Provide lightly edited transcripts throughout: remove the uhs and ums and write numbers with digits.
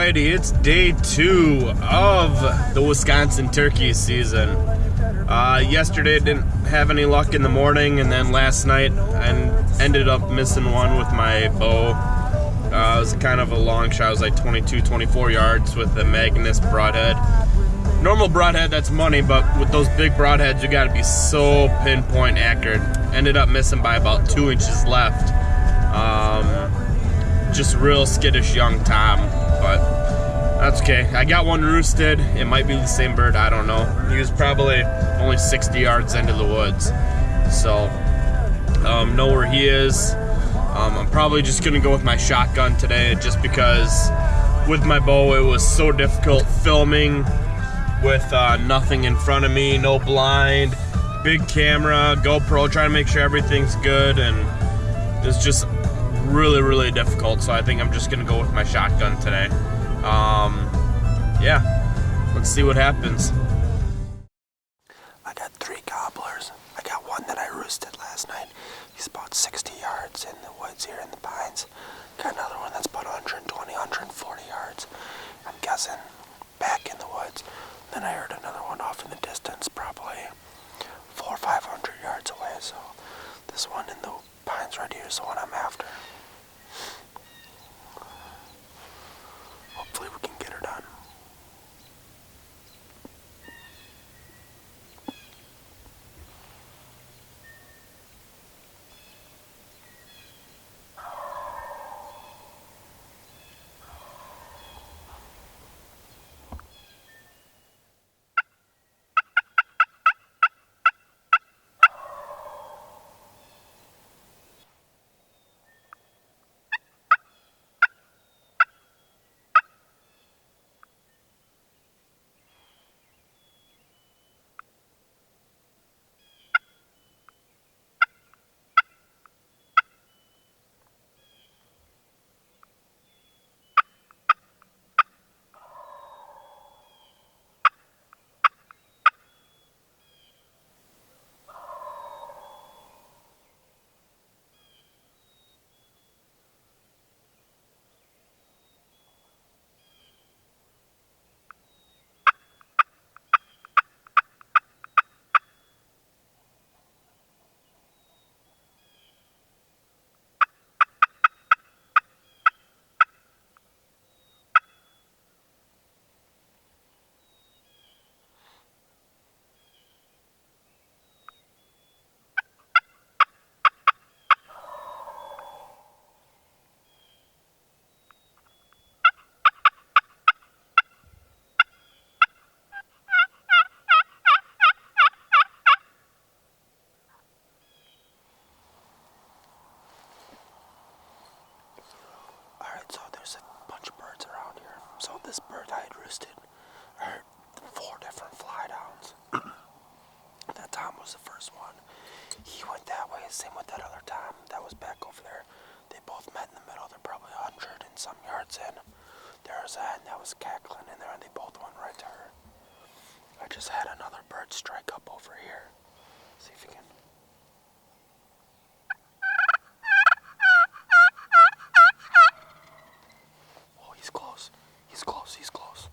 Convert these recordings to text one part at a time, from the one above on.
Alrighty, it's day 2 of the Wisconsin turkey season. Yesterday didn't have any luck in the morning, and then last night I ended up missing one with my bow. It was kind of a long shot. It was like 22, 24 yards with the Magnus broadhead. Normal broadhead, that's money, but with those big broadheads, you gotta be so pinpoint accurate. Ended up missing by about 2 inches left. Just real skittish young Tom, but that's okay. I got one roosted. It might be the same bird, I don't know. He was probably only 60 yards into the woods. So, know where he is. I'm probably just gonna go with my shotgun today, just because with my bow it was so difficult filming with nothing in front of me, no blind, big camera, GoPro, trying to make sure everything's good, and it's just really difficult. So I think I'm just gonna go with my shotgun today. Yeah, let's see what happens. I got 3 gobblers. I got one that I roosted last night. He's about 60 yards in the woods here in the pines. Got another one that's about 120, 140 yards. I'm guessing back in the woods. Then I heard another one off in the distance, probably 400 or 500 yards away. So this one in the pines right here is the one I'm after. Hopefully we can get her done. So there's a bunch of birds around here. So this bird I had roosted, I heard 4 different fly downs. That Tom was the first one. He went that way, same with that other Tom that was back over there. They both met in the middle. They're probably 100 and some yards in. There was that, and that was cackling in there, and they both went right to her. I just had another bird strike up over here. See if you can. He's close. He's close. He's close.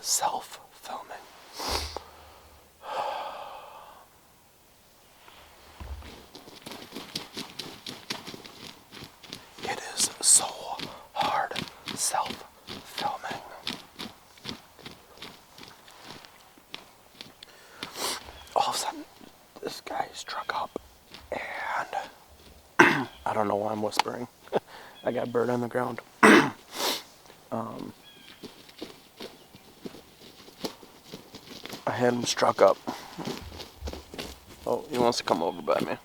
self-filming. It is so hard self-filming. All of a sudden, this guy struck up, and I don't know why I'm whispering. I got a bird on the ground. I had him struck up. Oh, he wants to come over by me.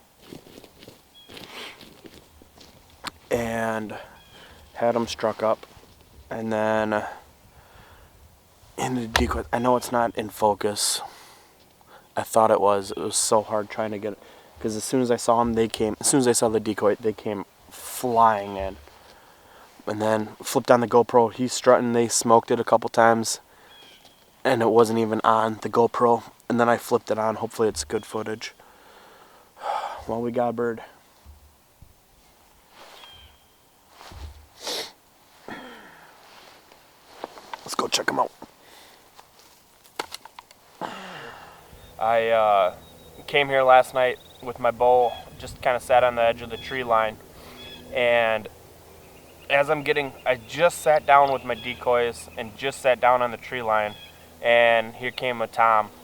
And had him struck up. And then in the decoy, I know it's not in focus. I thought it was. It was so hard trying to get it. Because as soon as I saw them, as soon as I saw the decoy, they came flying in. And then flipped on the GoPro. He's strutting. They smoked it a couple times. And it wasn't even on the GoPro. And then I flipped it on. Hopefully it's good footage. Well, we got a bird. Let's go check him out. I came here last night with my bow. Just kind of sat on the edge of the tree line. And as I just sat down with my decoys and just sat down on the tree line, and here came a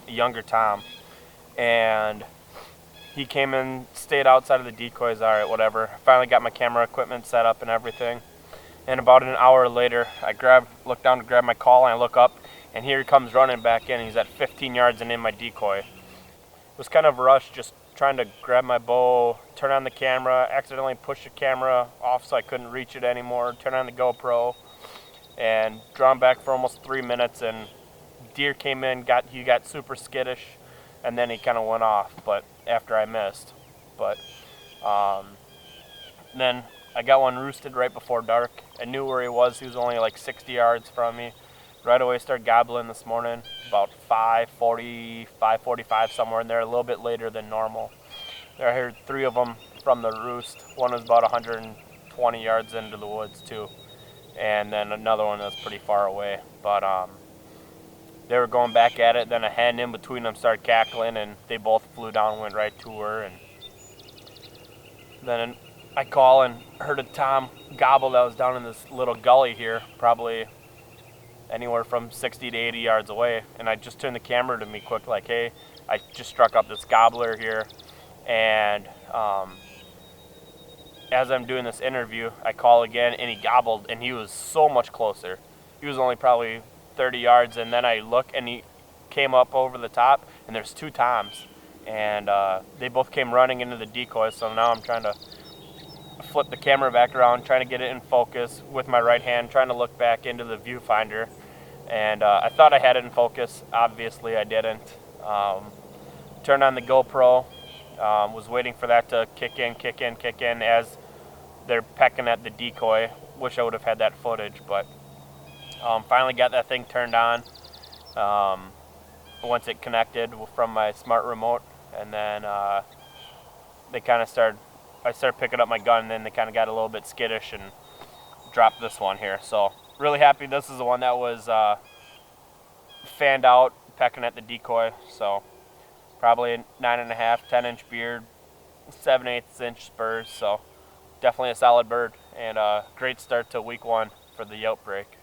younger Tom, and he came in, stayed outside of the decoys. All right, whatever. Finally got my camera equipment set up and everything, and about an hour later, I look down to grab my call, and I look up, and here he comes running back in. He's at 15 yards and in my decoy. It was kind of a rush, just trying to grab my bow, turn on the camera, accidentally push the camera off so I couldn't reach it anymore, turn on the GoPro, and drawn back for almost 3 minutes, and deer came in, he got super skittish, and then he kind of went off, but after I missed. But then I got one roosted right before dark. I knew where he was. He was only like 60 yards from me. Right away started gobbling this morning, about 5:40, 5:45, somewhere in there, a little bit later than normal. I heard 3 of them from the roost. One was about 120 yards into the woods too, and then another one that's pretty far away. But they were going back at it, then a hen in between them started cackling, and they both flew down and went right to her. And then I call and heard a tom gobble that was down in this little gully here, probably anywhere from 60 to 80 yards away. And I just turned the camera to me quick, like, hey, I just struck up this gobbler here. And as I'm doing this interview, I call again, and he gobbled, and he was so much closer. He was only probably 30 yards, and then I look, and he came up over the top, and there's 2 toms. And they both came running into the decoy, so now I'm trying to flip the camera back around, trying to get it in focus with my right hand, trying to look back into the viewfinder. And I thought I had it in focus. Obviously I didn't. Turned on the GoPro, was waiting for that to kick in as they're pecking at the decoy. Wish I would have had that footage, but finally got that thing turned on once it connected from my smart remote. And then I started picking up my gun, and then they kind of got a little bit skittish and dropped this one here. So really happy. This is the one that was fanned out, pecking at the decoy. So probably 9.5, 10-inch beard, 7/8 inch spurs. So definitely a solid bird, and a great start to week 1 for the Outbreak.